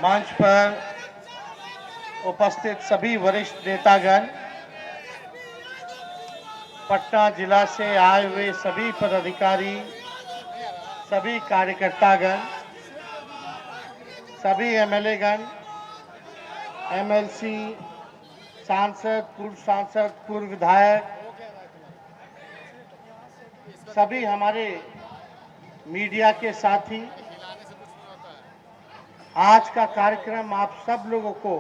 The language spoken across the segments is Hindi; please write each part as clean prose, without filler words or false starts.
मंच पर उपस्थित सभी वरिष्ठ नेतागण, पटना जिला से आए हुए सभी पदाधिकारी, सभी कार्यकर्तागण, सभी एमएलए गण, एमएलसी, सांसद, पूर्व विधायक, सभी हमारे मीडिया के साथी, आज का कार्यक्रम आप सब लोगों को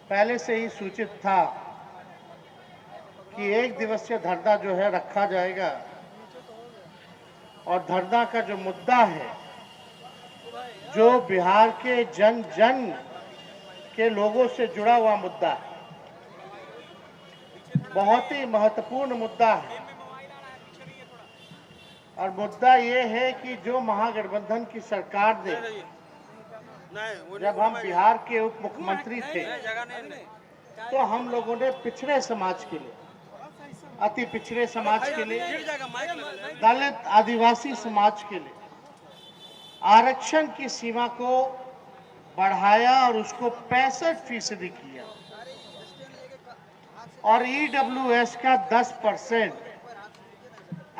पहले से ही सूचित था कि एक दिवसीय धरना जो है रखा जाएगा और धरना का जो मुद्दा है, जो बिहार के जन जन के लोगों से जुड़ा हुआ मुद्दा है, बहुत ही महत्वपूर्ण मुद्दा है। और मुद्दा ये है कि जो महागठबंधन की सरकार ने, जब हम बिहार के उप मुख्यमंत्री थे, तो हम लोगों ने पिछड़े समाज के लिए, अति पिछड़े समाज के लिए, दलित आदिवासी समाज के लिए आरक्षण की सीमा को बढ़ाया और उसको 65% किया और ईडब्ल्यूएस का 10%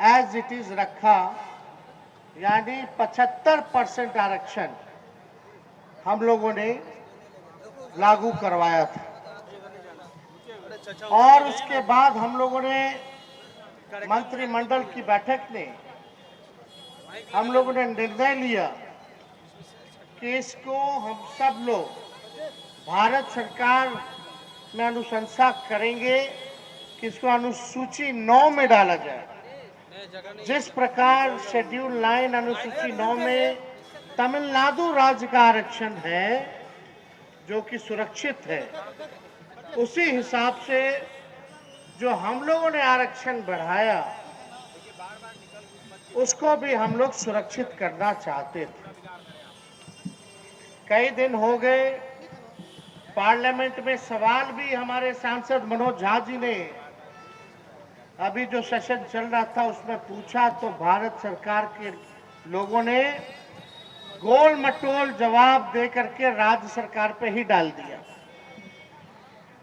एज इट इज रखा, यानी 75% आरक्षण हम लोगों ने लागू करवाया था। और उसके बाद हम लोगों ने मंत्रिमंडल की बैठक में हम लोगों ने निर्णय लिया कि इसको हम सब लोग भारत सरकार में अनुशंसा करेंगे कि इसको अनुसूची 9 में डाला जाए। जिस प्रकार शेड्यूल 9 अनुसूची 9 में तमिलनाडु राज्य का आरक्षण है जो कि सुरक्षित है, उसी हिसाब से जो हम लोगों ने आरक्षण बढ़ाया उसको भी हम लोग सुरक्षित करना चाहते थे। कई दिन हो गए, पार्लियामेंट में सवाल भी हमारे सांसद मनोज झा जी ने अभी जो सेशन चल रहा था उसमें पूछा, तो भारत सरकार के लोगों ने गोल मटोल जवाब दे करके राज्य सरकार पे ही डाल दिया।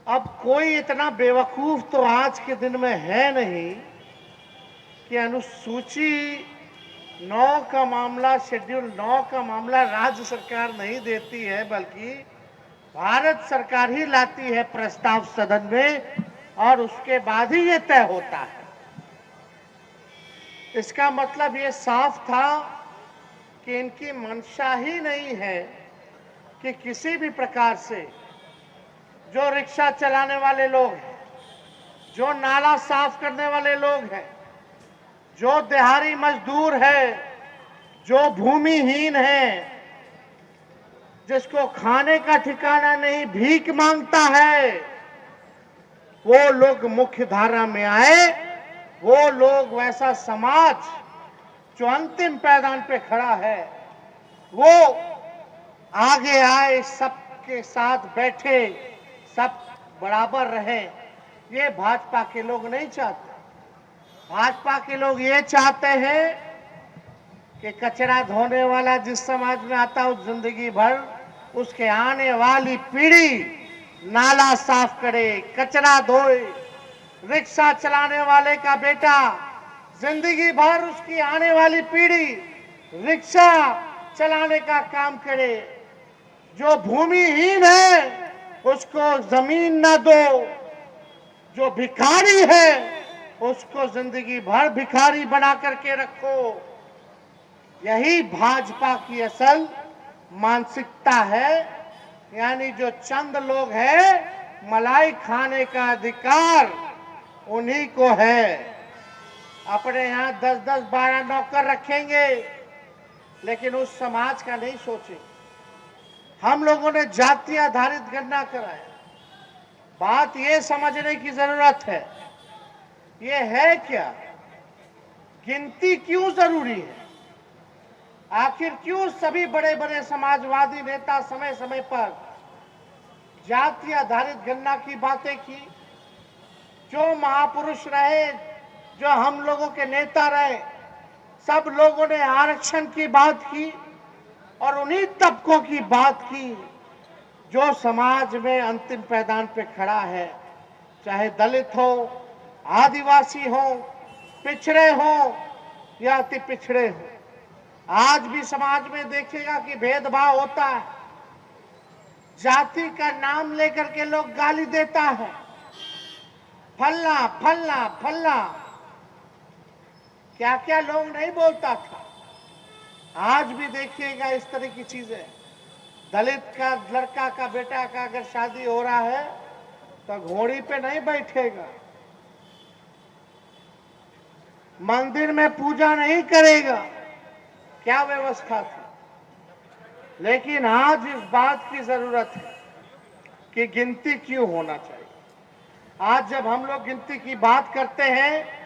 अब कोई इतना बेवकूफ तो आज के दिन में है नहीं कि अनुसूची 9 का मामला, शेड्यूल 9 का मामला राज्य सरकार नहीं देती है, बल्कि भारत सरकार ही लाती है प्रस्ताव सदन में और उसके बाद ही ये तय होता है। इसका मतलब ये साफ था कि इनकी मंशा ही नहीं है कि किसी भी प्रकार से जो रिक्शा चलाने वाले लोग हैं, जो नाला साफ करने वाले लोग हैं, जो दिहाड़ी मजदूर है, जो भूमिहीन है, जिसको खाने का ठिकाना नहीं, भीख मांगता है, वो लोग मुख्य धारा में आए। वो लोग, वैसा समाज जो अंतिम पायदान पे खड़ा है, वो आगे आए, सबके साथ बैठे, सब बराबर रहे। ये भाजपा के लोग नहीं चाहते। भाजपा के लोग ये चाहते हैं कि कचरा धोने वाला जिस समाज में आता है, उस जिंदगी भर उसके आने वाली पीढ़ी नाला साफ करे, कचरा धोए। रिक्शा चलाने वाले का बेटा जिंदगी भर, उसकी आने वाली पीढ़ी रिक्शा चलाने का काम करे। जो भूमिहीन है उसको जमीन न दो, जो भिखारी है उसको जिंदगी भर भिखारी बना करके रखो। यही भाजपा की असल मानसिकता है। यानी जो चंद लोग हैं, मलाई खाने का अधिकार उन्हीं को है। अपने यहाँ 10-10, 12 नौकर रखेंगे, लेकिन उस समाज का नहीं सोचे। हम लोगों ने जाति आधारित गणना कराया। बात ये समझने की जरूरत है, ये है क्या, गिनती क्यों जरूरी है, आखिर क्यों सभी बड़े बड़े समाजवादी नेता समय समय पर जाति आधारित गणना की बातें की। जो महापुरुष रहे, जो हम लोगों के नेता रहे, सब लोगों ने आरक्षण की बात की। और उन्हीं तबकों की बात की जो समाज में अंतिम पैदान पे खड़ा है, चाहे दलित हो, आदिवासी हो, पिछड़े हो या अति पिछड़े हो। आज भी समाज में देखिएगा कि भेदभाव होता है, जाति का नाम लेकर के लोग गाली देता है, फल्ला फल्ला फल्ला, क्या क्या लोग नहीं बोलता था। आज भी देखिएगा इस तरह की चीजें। दलित का लड़का का बेटा का अगर शादी हो रहा है तो घोड़ी पे नहीं बैठेगा, मंदिर में पूजा नहीं करेगा, क्या व्यवस्था थी। लेकिन आज इस बात की जरूरत है कि गिनती क्यों होना चाहिए। आज जब हम लोग गिनती की बात करते हैं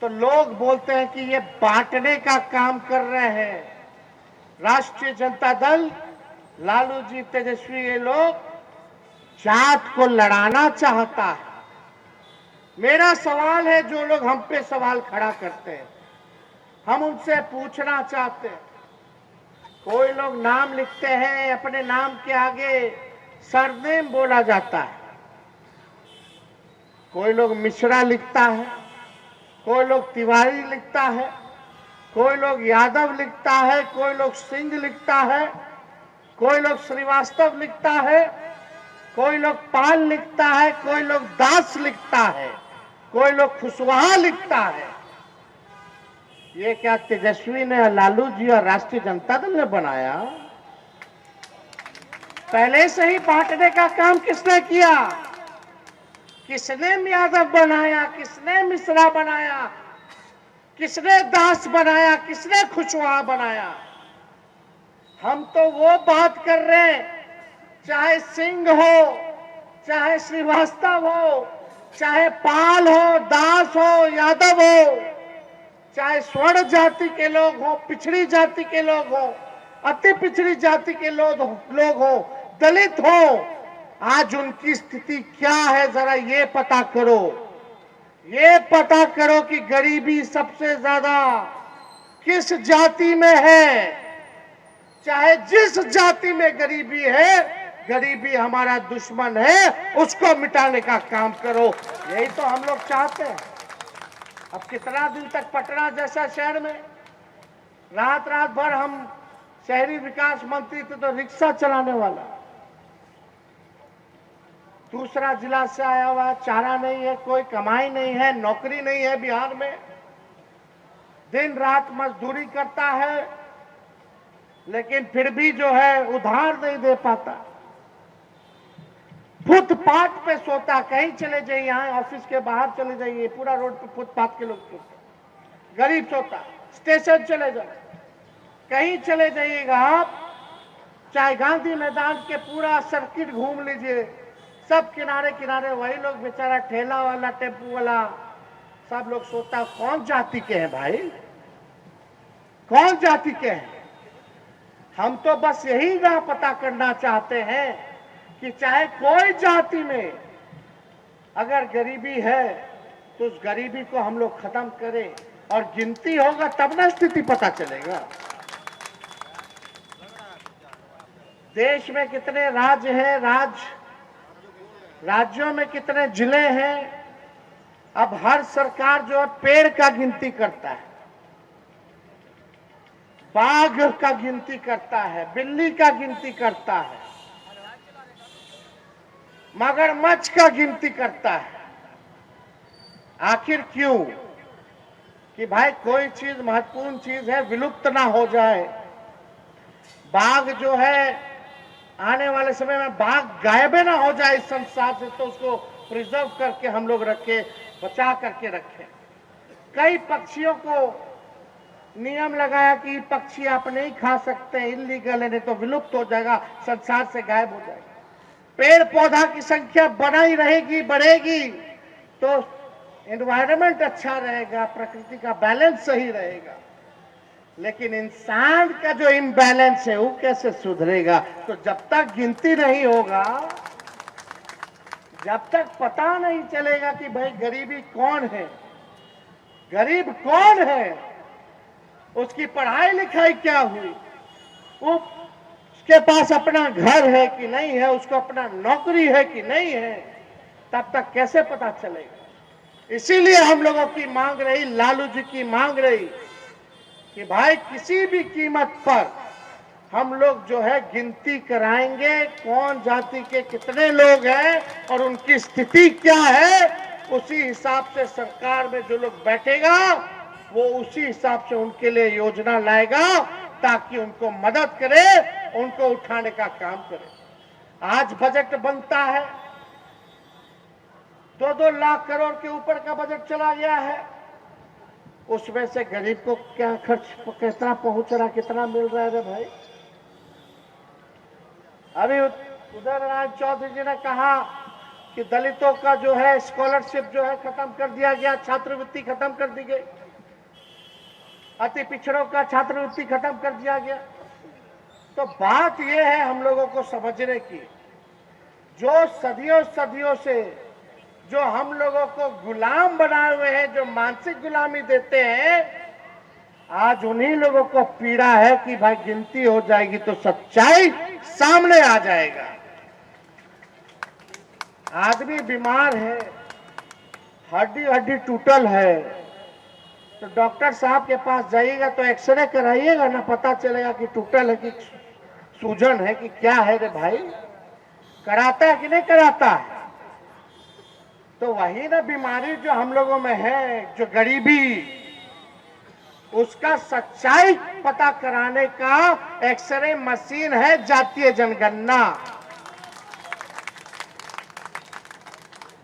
तो लोग बोलते हैं कि ये बांटने का काम कर रहे हैं। राष्ट्रीय जनता दल, लालू जी, तेजस्वी, ये लोग जात को लड़ाना चाहता है। मेरा सवाल है, जो लोग हम पे सवाल खड़ा करते हैं, हम उनसे पूछना चाहते हैं। कोई लोग नाम लिखते हैं, अपने नाम के आगे सरनेम बोला जाता है, कोई लोग मिश्रा लिखता है, कोई लोग तिवारी लिखता है, कोई लोग यादव लिखता है, कोई लोग सिंह लिखता है, कोई लोग श्रीवास्तव लिखता है, कोई लोग पाल लिखता है, कोई लोग दास लिखता है, कोई लोग खुशवाहा लिखता है। ये क्या तेजस्वी ने, लालू जी और राष्ट्रीय जनता दल ने बनाया? पहले से ही बांटने का काम किसने किया? किसने यादव बनाया, किसने मिश्रा बनाया, किसने दास बनाया, किसने खुशवाहा बनाया? हम तो वो बात कर रहे हैं, चाहे सिंह हो, चाहे श्रीवास्तव हो, चाहे पाल हो, दास हो, यादव हो, चाहे स्वर्ण जाति के लोग हो, पिछड़ी जाति के लोग हो, अति पिछड़ी जाति के लोग हो, दलित हो, आज उनकी स्थिति क्या है जरा ये पता करो। ये पता करो कि गरीबी सबसे ज्यादा किस जाति में है। चाहे जिस जाति में गरीबी है, गरीबी हमारा दुश्मन है, उसको मिटाने का काम करो। यही तो हम लोग चाहते हैं। अब कितना दिन तक पटना जैसा शहर में रात रात भर, हम शहरी विकास मंत्री थे तो रिक्शा चलाने वाला, दूसरा जिला से आया हुआ, चारा नहीं है, कोई कमाई नहीं है, नौकरी नहीं है बिहार में, दिन रात मजदूरी करता है, लेकिन फिर भी जो है उधार नहीं दे पाता, फुटपाथ पे सोता। कहीं चले जाइए, यहाँ ऑफिस के बाहर चले जाइए, पूरा रोड पे फुटपाथ के लोग सोते, गरीब सोता। स्टेशन चले जाए, कहीं चले जाइएगा आप, चाहे गांधी मैदान के पूरा सर्किट घूम लीजिए, सब किनारे किनारे वही लोग, बेचारा ठेला वाला, टेम्पू वाला, सब लोग सोता। कौन जाति के हैं भाई? कौन जाति के हैं? हम तो बस यही ना पता करना चाहते हैं कि चाहे कोई जाति में अगर गरीबी है तो उस गरीबी को हम लोग खत्म करें, और गिनती होगा तब ना स्थिति पता चलेगा। देश में कितने राज्य हैं, राज्यों में कितने जिले हैं। अब हर सरकार जो है पेड़ का गिनती करता है, बाघ का गिनती करता है, बिल्ली का गिनती करता है, मगरमच्छ का गिनती करता है। आखिर क्यों? कि भाई कोई चीज महत्वपूर्ण चीज है, विलुप्त ना हो जाए। बाघ जो है, आने वाले समय में बाघ गायब ना हो जाए इस संसार से, तो उसको प्रिजर्व करके हम लोग रखें, बचा करके रखें। कई पक्षियों को नियम लगाया कि पक्षी आप नहीं खा सकते, इलीगल है, नहीं तो विलुप्त हो जाएगा, संसार से गायब हो जाएगा। पेड़ पौधा की संख्या बनाई रहेगी, बढ़ेगी, तो एनवायरनमेंट अच्छा रहेगा, प्रकृति का बैलेंस सही रहेगा। लेकिन इंसान का जो इम्बैलेंस है वो कैसे सुधरेगा? तो जब तक गिनती नहीं होगा, जब तक पता नहीं चलेगा कि भाई गरीबी कौन है, गरीब कौन है, उसकी पढ़ाई लिखाई क्या हुई, उसके पास अपना घर है कि नहीं है, उसको अपना नौकरी है कि नहीं है, तब तक कैसे पता चलेगा। इसीलिए हम लोगों की मांग रही, लालू जी की मांग रही कि भाई किसी भी कीमत पर हम लोग जो है गिनती कराएंगे, कौन जाति के कितने लोग हैं और उनकी स्थिति क्या है, उसी हिसाब से सरकार में जो लोग बैठेगा वो उसी हिसाब से उनके लिए योजना लाएगा ताकि उनको मदद करे, उनको उठाने का काम करे। आज बजट बनता है, 2-2 लाख करोड़ के ऊपर का बजट चला गया है। उसमें से गरीब को क्या खर्च कितना पहुंच रहा, कितना मिल रहा है रे भाई। अभी उदय नारायण चौधरी जी ने कहा कि दलितों का जो है स्कॉलरशिप जो है खत्म कर दिया गया, छात्रवृत्ति खत्म कर दी गई, अति पिछड़ों का छात्रवृत्ति खत्म कर दिया गया। तो बात यह है हम लोगों को समझने की, जो सदियों सदियों से जो हम लोगों को गुलाम बनाए हुए हैं, जो मानसिक गुलामी देते हैं, आज उन्हीं लोगों को पीड़ा है कि भाई गिनती हो जाएगी तो सच्चाई सामने आ जाएगा। आदमी बीमार है, हड्डी हड्डी टूटल है, तो डॉक्टर साहब के पास जाइएगा तो एक्सरे कराइएगा ना, पता चलेगा कि टूटल है कि सूजन है कि क्या है रे भाई। कराता है कि नहीं कराता है। तो वही ना बीमारी जो हम लोगों में है, जो गरीबी, उसका सच्चाई पता कराने का एक्सरे मशीन है जातीय जनगणना।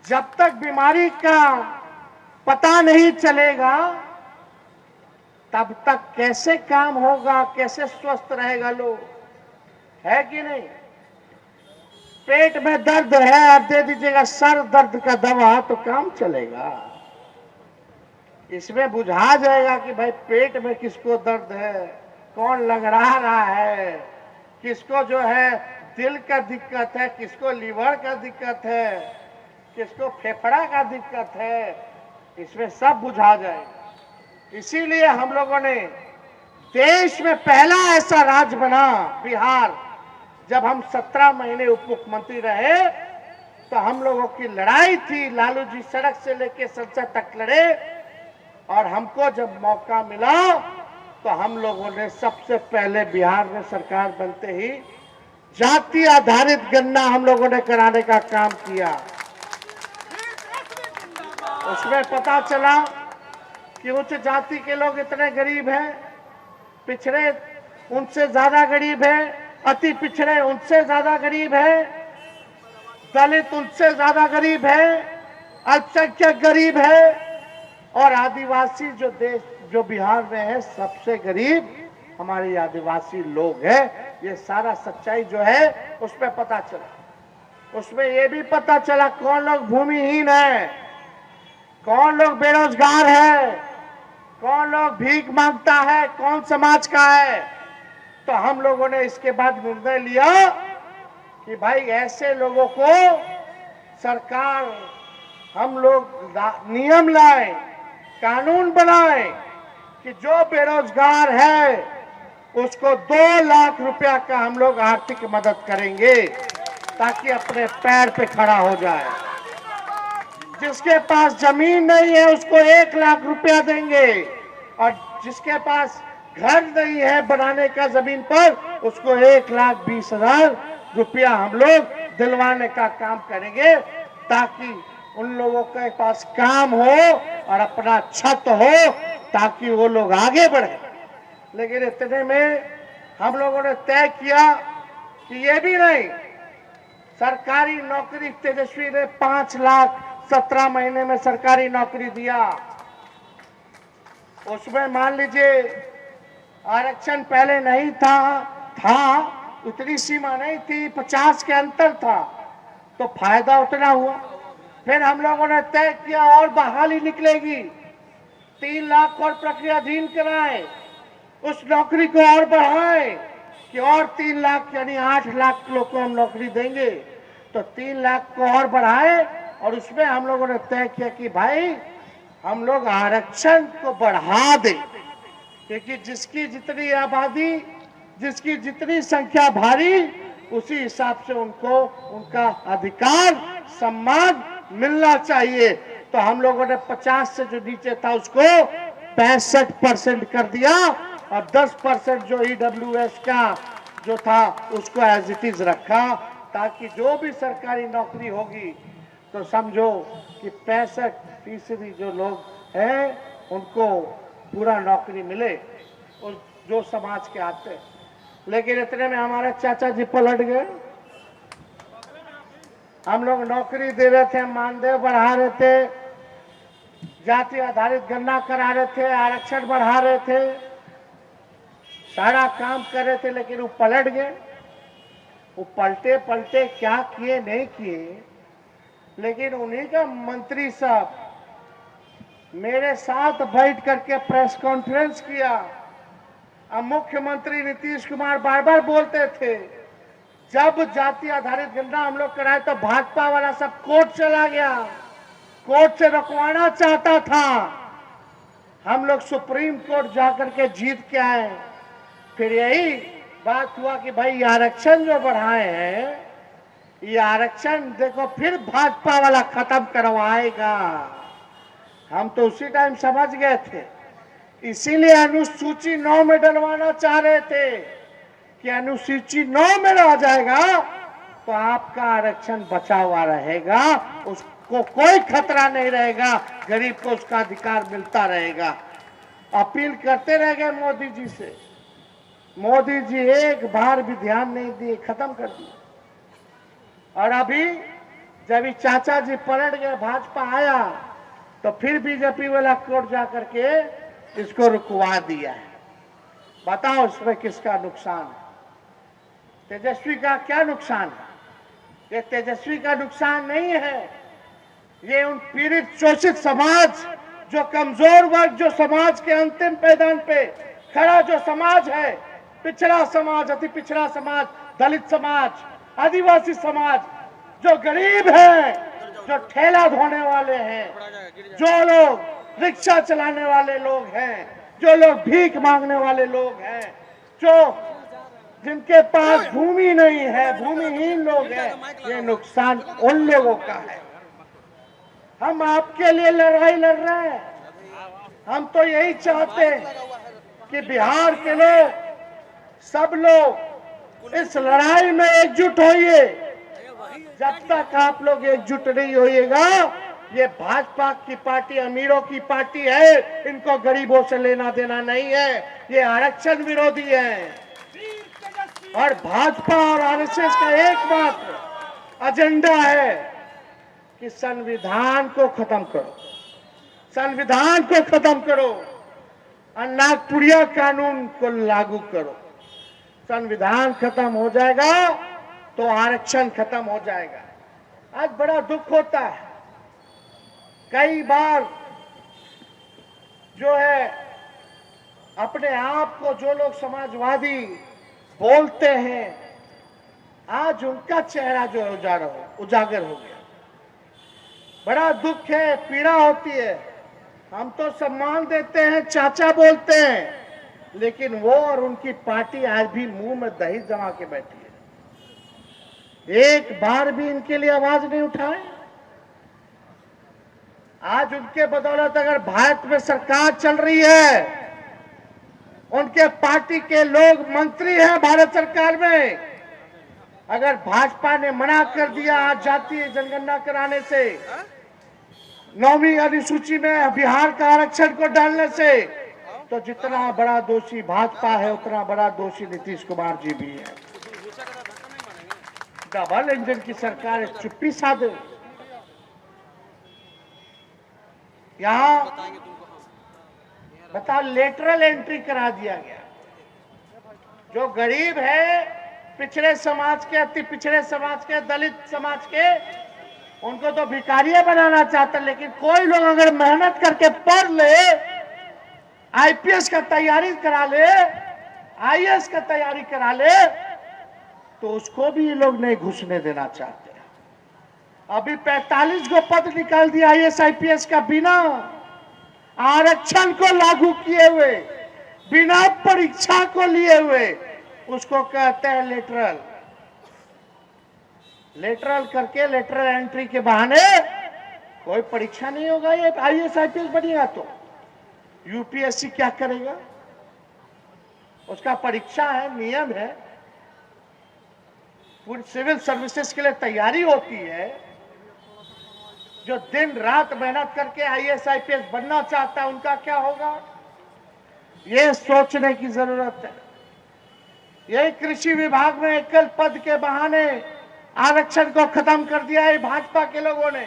जब तक बीमारी का पता नहीं चलेगा तब तक कैसे काम होगा, कैसे स्वस्थ रहेगा लोग, है कि नहीं। पेट में दर्द है और दे दीजिएगा सर दर्द का दवा तो काम चलेगा। इसमें बुझा जाएगा कि भाई पेट में किसको दर्द है, कौन लंगड़ा रहा है, किसको जो है दिल का दिक्कत है, किसको लीवर का दिक्कत है, किसको फेफड़ा का दिक्कत है, इसमें सब बुझा जाएगा। इसीलिए हम लोगों ने देश में पहला ऐसा राज्य बना बिहार, जब हम 17 महीने उप मुख्यमंत्री रहे तो हम लोगों की लड़ाई थी, लालू जी सड़क से लेके संसद तक लड़े, और हमको जब मौका मिला तो हम लोगों ने सबसे पहले बिहार में सरकार बनते ही जाति आधारित गणना हम लोगों ने कराने का काम किया। उसमें पता चला कि उच्च जाति के लोग इतने गरीब हैं, पिछड़े उनसे ज्यादा गरीब है, अति पिछड़े उनसे ज्यादा गरीब है, दलित उनसे ज्यादा गरीब है, अल्पसंख्यक गरीब है, और आदिवासी जो बिहार में है सबसे गरीब हमारे आदिवासी लोग हैं। ये सारा सच्चाई जो है उसमें पता चला। उसमें ये भी पता चला कौन लोग भूमिहीन है, कौन लोग बेरोजगार है, कौन लोग भीख मांगता है, कौन समाज का है। तो हम लोगों ने इसके बाद निर्णय लिया कि भाई ऐसे लोगों को सरकार, हम लोग नियम लाए, कानून बनाए कि जो बेरोजगार है उसको 2 लाख रुपया का हम लोग आर्थिक मदद करेंगे ताकि अपने पैर पे खड़ा हो जाए। जिसके पास जमीन नहीं है उसको 1 लाख रुपया देंगे, और जिसके पास घर नहीं है बनाने का जमीन पर उसको 1,20,000 रुपया हम लोग दिलवाने का काम करेंगे, ताकि उन लोगों के पास काम हो और अपना छत हो, ताकि वो लोग आगे बढ़े। लेकिन इतने में हम लोगों ने तय किया कि ये भी नहीं, सरकारी नौकरी तेजस्वी ने 5 लाख 17 महीने में सरकारी नौकरी दिया। उसमें मान लीजिए आरक्षण पहले नहीं था, उतनी सीमा नहीं थी, 50 के अंतर था, तो फायदा उतना हुआ। फिर हम लोगों ने तय किया और बहाली निकलेगी, 3 लाख और प्रक्रियाधीन कराएं, उस नौकरी को और बढ़ाएं कि और 3 लाख यानी 8 लाख लोग को हम नौकरी देंगे। तो 3 लाख को और बढ़ाएं, और उसमें हम लोगों ने तय किया कि भाई हम लोग आरक्षण को बढ़ा दें, क्योंकि जिसकी जितनी आबादी जिसकी जितनी संख्या भारी उसी हिसाब से उनको उनका अधिकार सम्मान मिलना चाहिए। तो हम लोगों ने 50 से जो नीचे था उसको 65% कर दिया और 10% जो ईडब्ल्यूएस का जो था उसको एज इट इज रखा, ताकि जो भी सरकारी नौकरी होगी तो समझो कि 65% जो लोग हैं उनको पूरा नौकरी मिले और जो समाज के आते हैं। लेकिन इतने में हमारे चाचा जी पलट गए। हम लोग नौकरी दे रहे थे, मानदेय बढ़ा रहे थे, जाति आधारित गणना करा रहे थे, आरक्षण बढ़ा रहे थे, सारा काम कर रहे थे, लेकिन वो पलट गए। वो पलटे पलटे क्या किए नहीं किए, लेकिन उन्हीं का मंत्री साहब मेरे साथ बैठ करके प्रेस कॉन्फ्रेंस किया। अब मुख्यमंत्री नीतीश कुमार बार बार बोलते थे, जब जाति आधारित गणना हम लोग कराए तो भाजपा वाला सब कोर्ट चला गया, कोर्ट से रुकवाना चाहता था। हम लोग सुप्रीम कोर्ट जाकर के जीत के आए। फिर यही बात हुआ कि भाई आरक्षण जो बढ़ाए हैं, ये आरक्षण देखो फिर भाजपा वाला खत्म करवाएगा। हम तो उसी टाइम समझ गए थे, इसीलिए अनुसूची 9 में डलवाना चाह रहे थे कि अनुसूची 9 में आ जाएगा तो आपका आरक्षण बचा हुआ रहेगा, उसको कोई खतरा नहीं रहेगा, गरीब को उसका अधिकार मिलता रहेगा। अपील करते रह गए मोदी जी से, मोदी जी एक बार भी ध्यान नहीं दिए, खत्म कर दिया। और अभी जब चाचा जी पलट गए, भाजपा आया, तो फिर बीजेपी वाला कोर्ट जाकर के इसको रुकवा दिया है। बताओ इसमें किसका नुकसान है? तेजस्वी का क्या नुकसान है? ये तेजस्वी का नुकसान नहीं है, ये उन पीड़ित शोषित समाज, जो कमजोर वर्ग, जो समाज के अंतिम पैदान पे खड़ा जो समाज है, पिछड़ा समाज, अति पिछड़ा समाज, दलित समाज, आदिवासी समाज, जो गरीब है, जो ठेला धोने वाले हैं, जो लोग रिक्शा चलाने वाले लोग हैं, जो लोग भीख मांगने वाले लोग हैं, जो जिनके पास भूमि नहीं है, भूमिहीन लोग हैं, ये नुकसान उन लोगों का है। हम आपके लिए लड़ाई लड़ रहे हैं। हम तो यही चाहते हैं कि बिहार के लोग, सब लोग इस लड़ाई में एकजुट होइए। जब तक आप लोग एकजुट नहीं होइएगा, ये भाजपा की पार्टी अमीरों की पार्टी है, इनको गरीबों से लेना देना नहीं है, ये आरक्षण विरोधी है। और भाजपा और आरएसएस का एकमात्र एजेंडा है कि संविधान को खत्म करो, संविधान को खत्म करो और नागपुरिया कानून को लागू करो। संविधान खत्म हो जाएगा तो आरक्षण खत्म हो जाएगा। आज बड़ा दुख होता है, कई बार जो है अपने आप को जो लोग समाजवादी बोलते हैं, आज उनका चेहरा जो उजागर हो गया। बड़ा दुख है, पीड़ा होती है। हम तो सम्मान देते हैं, चाचा बोलते हैं, लेकिन वो और उनकी पार्टी आज भी मुंह में दही जमा के बैठी है। एक बार भी इनके लिए आवाज नहीं उठाए। आज उनके बदौलत अगर भारत में सरकार चल रही है, उनके पार्टी के लोग मंत्री हैं भारत सरकार में, अगर भाजपा ने मना कर दिया आज जातीय जनगणना कराने से, 9वीं अनुसूची में बिहार का आरक्षण को डालने से, तो जितना बड़ा दोषी भाजपा है उतना बड़ा दोषी नीतीश कुमार जी भी है। डबल इंजन की सरकार है, चुप्पी साधे। यहाँ बताओ, लेटरल एंट्री करा दिया गया। जो गरीब है, पिछड़े समाज के, अति पिछड़े समाज के, दलित समाज के, उनको तो भिखारिया बनाना चाहते। लेकिन कोई लोग अगर मेहनत करके पढ़ ले, आईपीएस का तैयारी करा ले, आईएएस का तैयारी करा ले, तो उसको भी ये लोग नहीं घुसने देना चाहते। अभी 45 को पद निकाल दिया आईएएस आईपीएस का, बिना आरक्षण को लागू किए हुए, बिना परीक्षा को लिए हुए। उसको कहते हैं लेटरल। लेटरल करके लेटरल एंट्री के बहाने कोई परीक्षा नहीं होगा। ये आईएएस आईपीएस बनेगा तो यूपीएससी क्या करेगा? उसका परीक्षा है, नियम है, पूरी सिविल सर्विसेज के लिए तैयारी होती है। जो दिन रात मेहनत करके आईएएस आईपीएस बनना चाहता है उनका क्या होगा, ये सोचने की जरूरत है। यही कृषि विभाग में एकल पद के बहाने आरक्षण को खत्म कर दिया है भाजपा के लोगों ने।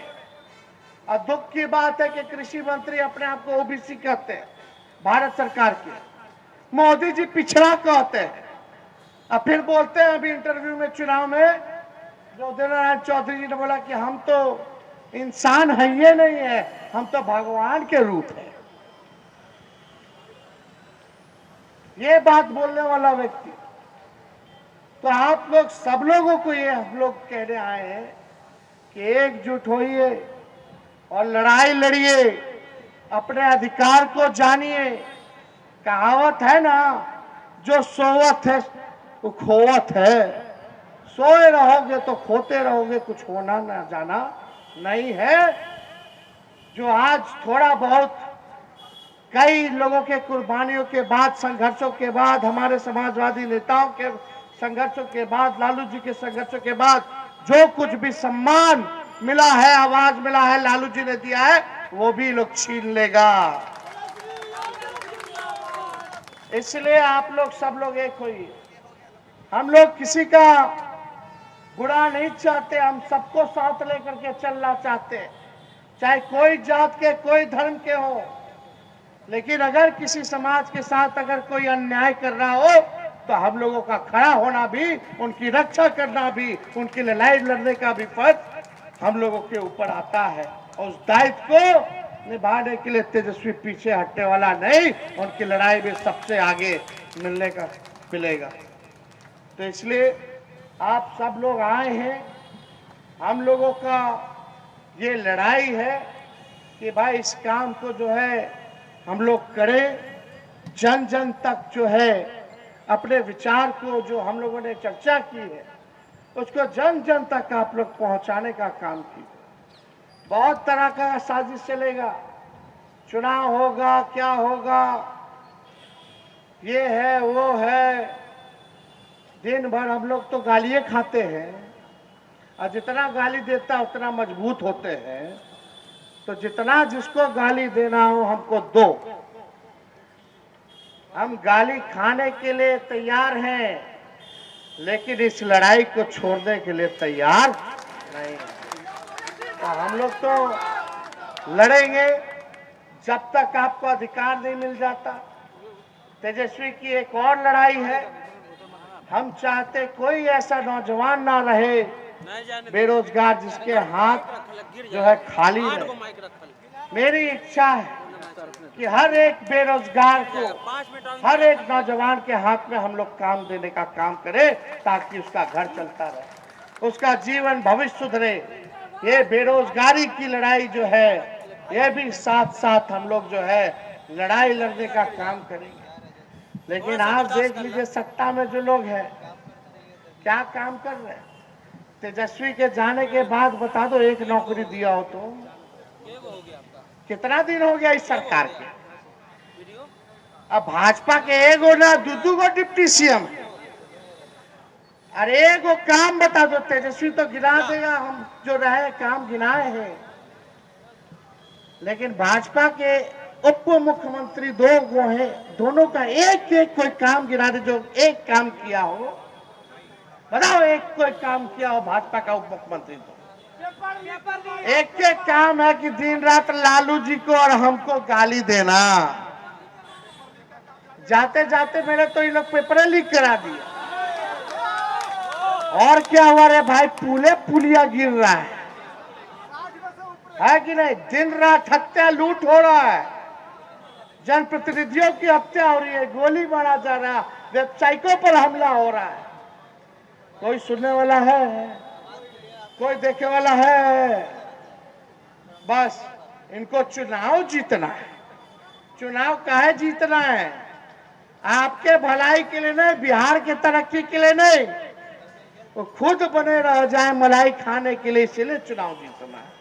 और दुख की बात है कि कृषि मंत्री अपने आप को ओबीसी कहते हैं, भारत सरकार के। मोदी जी पिछड़ा कहते हैं और फिर बोलते हैं अभी इंटरव्यू में चुनाव में जो नारायण चौधरी जी ने बोला कि हम तो इंसान है, ये नहीं है, हम तो भगवान के रूप है। ये बात बोलने वाला व्यक्ति। तो आप लोग सब लोगों को ये हम लोग कहने आए हैं कि एकजुट होइए और लड़ाई लड़िए, अपने अधिकार को जानिए। कहावत है ना, जो सोवत है वो खोवत है। सोए रहोगे तो खोते रहोगे, कुछ होना ना जाना नहीं है। जो आज थोड़ा बहुत कई लोगों के कुर्बानियों के बाद, संघर्षों के बाद, हमारे समाजवादी नेताओं के संघर्षों के बाद, लालू जी के संघर्षों के बाद जो कुछ भी सम्मान मिला है, आवाज मिला है, लालू जी ने दिया है, वो भी लोग छीन लेगा। इसलिए आप लोग सब लोग एक होइए। हम लोग किसी का बुरा नहीं चाहते, हम सबको साथ लेकर के चलना चाहते हैं, चाहे कोई जात के, कोई धर्म के हो। लेकिन अगर किसी समाज के साथ अगर कोई अन्याय कर रहा हो तो हम लोगों का खड़ा होना भी, उनकी रक्षा करना भी, उनकी लड़ाई लड़ने का भी फर्ज हम लोगों के ऊपर आता है। और उस दायित्व को निभाने के लिए तेजस्वी पीछे हटने वाला नहीं, उनकी लड़ाई में सबसे आगे मिलने का मिलेगा। तो इसलिए आप सब लोग आए हैं, हम लोगों का ये लड़ाई है कि भाई इस काम को जो है हम लोग करें, जन जन तक जो है अपने विचार को, जो हम लोगों ने चर्चा की है, उसको जन जन तक आप लोग पहुंचाने का काम कीजिए। बहुत तरह का साजिश चलेगा, चुनाव होगा, क्या होगा, ये है वो है। दिन भर हम लोग तो गालियां खाते हैं, और जितना गाली देता उतना मजबूत होते हैं। तो जितना जिसको गाली देना हो हमको दो, हम गाली खाने के लिए तैयार हैं, लेकिन इस लड़ाई को छोड़ने के लिए तैयार नहीं। तो हम लोग तो लड़ेंगे जब तक आपको अधिकार नहीं मिल जाता। तेजस्वी की एक और लड़ाई है, हम चाहते कोई ऐसा नौजवान ना रहे बेरोजगार जिसके हाथ जो है खाली रहे। मेरी इच्छा है कि हर एक बेरोजगार को, हर एक नौजवान के हाथ में हम लोग काम देने का काम करें, ताकि उसका घर चलता रहे, उसका जीवन भविष्य सुधरे। ये बेरोजगारी की लड़ाई जो है, ये भी साथ साथ हम लोग जो है लड़ाई लड़ने का काम करेंगे। लेकिन आप देख लीजिए सत्ता में जो लोग हैं क्या काम कर रहे हैं। तेजस्वी के जाने के बाद बता दो एक नौकरी दिया हो तो कितना दिन हो गया इस सरकार के। अब भाजपा के एगो ना दू गो डिप्टी सीएम। अरे एगो काम बता दो, तेजस्वी तो गिना देगा, हम जो रहे काम गिनाए हैं। लेकिन भाजपा के उप मुख्यमंत्री दो गो हैं, दोनों का एक एक कोई काम गिना दे, जो एक काम किया हो बताओ। एक कोई काम किया हो भाजपा का उप मुख्यमंत्री तो एक एक काम है कि दिन रात लालू जी को और हमको गाली देना। जाते जाते मेरे तो ये लोग पेपर लीक करा दिए। और क्या हुआ रे भाई, पुलिया गिर रहा है कि नहीं? दिन रात हत्या लूट हो रहा है, जनप्रतिनिधियों की हत्या हो रही है, गोली मारा जा रहा है, वेबसाइटों पर हमला हो रहा है। कोई सुनने वाला है? कोई देखे वाला है? बस इनको चुनाव जीतना है। चुनाव काहे जीतना है? आपके भलाई के लिए नहीं, बिहार की तरक्की के लिए नहीं, वो खुद बने रह जाए मलाई खाने के लिए, इसलिए चुनाव जीतना है।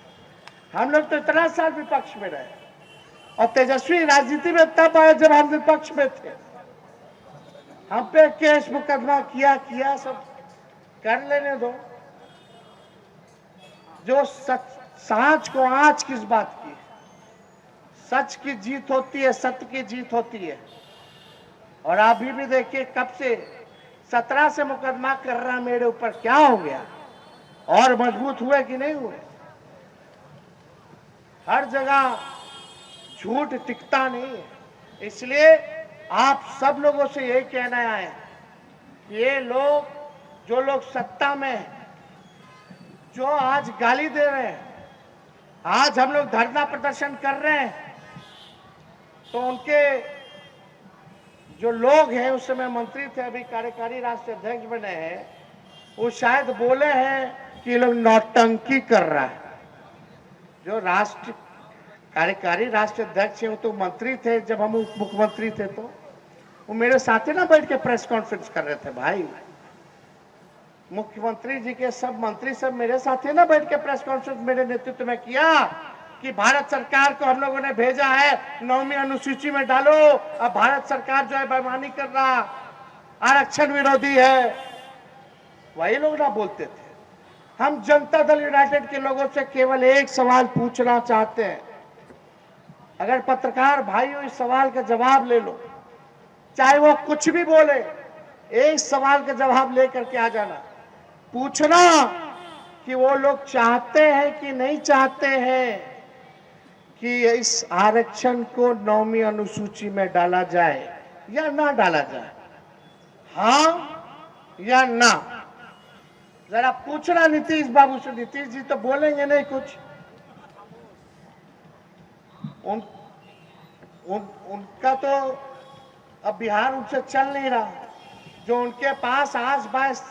हम लोग तो इतना साल विपक्ष में रहे और तेजस्वी राजनीति में तब आए जब हम विपक्ष में थे। हम पे केस मुकदमा किया सब कर लेने दो। जो सांच को आंच किस बात की, सच की जीत होती है, सत्य की जीत होती है। और अभी भी देखिए कब से 17 से मुकदमा कर रहा मेरे ऊपर, क्या हो गया? और मजबूत हुए कि नहीं हुए? हर जगह झूठ टिकता नहीं है। इसलिए आप सब लोगों से यही कहना है, ये लोग, जो लोग सत्ता में हैं, जो आज गाली दे रहे हैं, आज हम लोग धरना प्रदर्शन कर रहे हैं, तो उनके जो लोग हैं, उस समय मंत्री थे, अभी कार्यकारी राष्ट्रीय अध्यक्ष बने हैं, वो शायद बोले हैं कि ये लोग नौटंकी कर रहा है। जो कार्यकारी राष्ट्रीय अध्यक्ष है, वो तो मंत्री थे जब हम उप मुख्यमंत्री थे, तो वो मेरे साथ ही ना बैठ के प्रेस कॉन्फ्रेंस कर रहे थे भाई। मुख्यमंत्री जी के सब मंत्री सब मेरे साथ ही ना बैठ के प्रेस कॉन्फ्रेंस मेरे नेतृत्व में किया कि भारत सरकार को हम लोगों ने भेजा है 9वीं अनुसूची में डालो। अब भारत सरकार जो है बेईमानी कर रहा, आरक्षण विरोधी है, वही लोग ना बोलते थे। हम जनता दल यूनाइटेड के लोगों से केवल एक सवाल पूछना चाहते हैं, अगर पत्रकार भाइयों इस सवाल का जवाब ले लो, चाहे वो कुछ भी बोले, एक सवाल का जवाब लेकर के आ जाना। पूछना कि वो लोग चाहते हैं कि नहीं चाहते हैं कि इस आरक्षण को 9वीं अनुसूची में डाला जाए या ना डाला जाए, हाँ या ना। जरा पूछना नीतीश बाबू से। नीतीश जी तो बोलेंगे नहीं कुछ, उनका तो अब बिहार उनसे चल नहीं रहा। जो उनके पास आस पास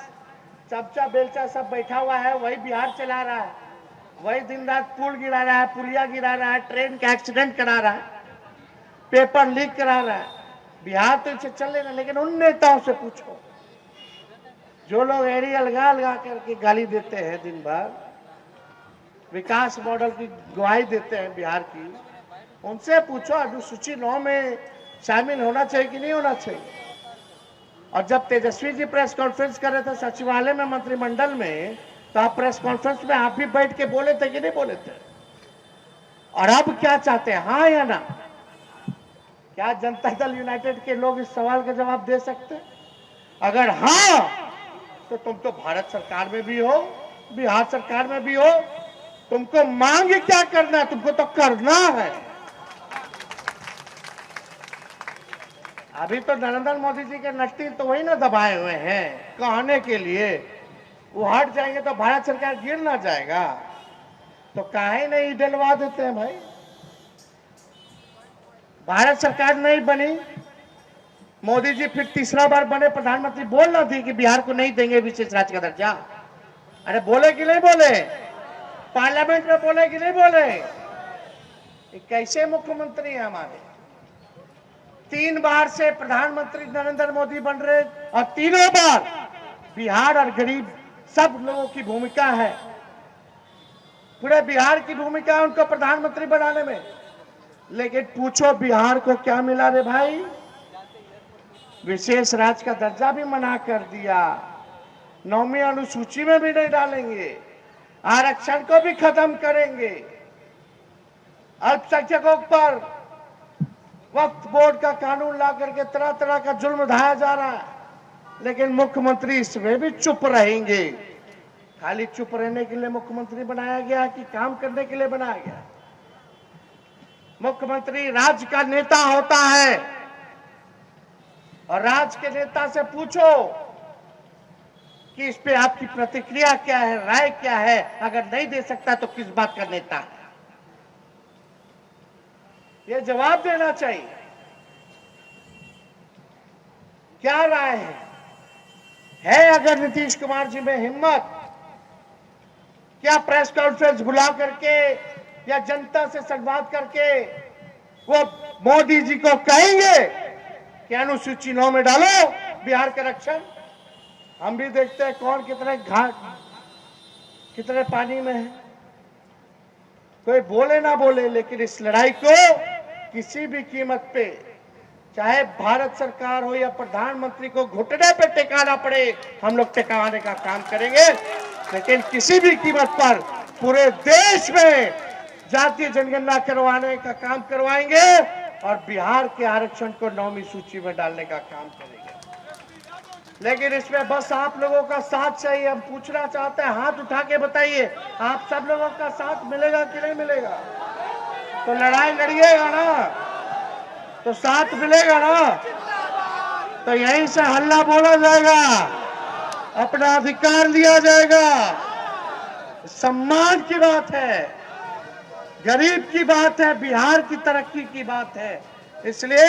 चमचा बेलचा सब बैठा हुआ है, वही बिहार चला रहा है, वही दिन रात पुल गिरा रहा है, पुलिया गिरा रहा है, ट्रेन का एक्सीडेंट करा रहा है, पेपर लीक करा रहा है। बिहार तो इनसे चल नहीं रहा। लेकिन उन नेताओं से पूछो जो लोग एड़ी अलगा अलगा करके गाली देते हैं, दिन भर विकास मॉडल की गवाही देते हैं बिहार की, उनसे पूछो अनुसूची 9 में शामिल होना चाहिए कि नहीं होना चाहिए। और जब तेजस्वी जी प्रेस कॉन्फ्रेंस कर रहे थे सचिवालय में, मंत्रिमंडल में, तो आप प्रेस कॉन्फ्रेंस में आप भी बैठ के बोले थे कि नहीं बोले थे? और अब क्या चाहते हैं, हाँ या ना? क्या जनता दल यूनाइटेड के लोग इस सवाल का जवाब दे सकते? अगर हाँ, तो तुम तो भारत सरकार में भी हो, बिहार सरकार में भी हो, तुमको मांग क्या करना है? तुमको तो करना है। अभी तो नरेंद्र मोदी जी के नट्टी तो वही ना दबाए हुए हैं कहने के लिए, वो हट जाएंगे तो भारत सरकार गिर ना जाएगा। तो काहे नहीं डलवा देते हैं भाई? भारत सरकार नहीं बनी, मोदी जी फिर तीसरा बार बने प्रधानमंत्री, बोलना थी कि बिहार को नहीं देंगे विशेष राज्य का दर्जा। अरे बोले कि नहीं बोले? पार्लियामेंट में बोले कि नहीं बोले? कैसे मुख्यमंत्री है हमारे? 3 बार से प्रधानमंत्री नरेंद्र मोदी बन रहे और तीनों बार बिहार और गरीब सब लोगों की भूमिका है, पूरे बिहार की भूमिका है उनको प्रधानमंत्री बनाने में। लेकिन पूछो बिहार को क्या मिला रे भाई? विशेष राज्य का दर्जा भी मना कर दिया, 9वीं अनुसूची में भी नहीं डालेंगे, आरक्षण को भी खत्म करेंगे, अल्पसंख्यकों पर वक्फ बोर्ड का कानून ला करके तरह तरह का जुल्म ढाया जा रहा है। लेकिन मुख्यमंत्री इसमें भी चुप रहेंगे। खाली चुप रहने के लिए मुख्यमंत्री बनाया गया कि काम करने के लिए बनाया गया? मुख्यमंत्री राज्य का नेता होता है और राज्य के नेता से पूछो कि इस पे आपकी प्रतिक्रिया क्या है, राय क्या है। अगर नहीं दे सकता तो किस बात का नेता है? ये जवाब देना चाहिए। क्या राय है अगर नीतीश कुमार जी में हिम्मत, क्या प्रेस कॉन्फ्रेंस बुला करके या जनता से संवाद करके वो मोदी जी को कहेंगे कि अनुसूची 9 में डालो बिहार का रक्षण। हम भी देखते हैं कौन कितने घाट कितने पानी में है। कोई बोले ना बोले, लेकिन इस लड़ाई को किसी भी कीमत पे, चाहे भारत सरकार हो या प्रधानमंत्री को घुटने पे टिकाना पड़े, हम लोग टिकाने का काम करेंगे। लेकिन किसी भी कीमत पर पूरे देश में जातीय जनगणना करवाने का काम करवाएंगे और बिहार के आरक्षण को 9वीं सूची में डालने का काम करेंगे। लेकिन इसमें बस आप लोगों का साथ चाहिए। हम पूछना चाहते हैं, हाथ उठा के बताइए, आप सब लोगों का साथ मिलेगा कि नहीं मिलेगा? तो लड़ाई लड़िएगा ना, तो साथ मिलेगा ना, तो यहीं से हल्ला बोला जाएगा, अपना अधिकार लिया जाएगा। सम्मान की बात है, गरीब की बात है, बिहार की तरक्की की बात है। इसलिए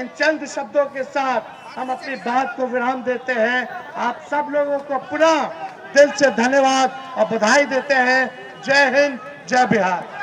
इन चंद शब्दों के साथ हम अपनी बात को विराम देते हैं। आप सब लोगों को पुनः दिल से धन्यवाद और बधाई देते हैं। जय हिंद, जय बिहार।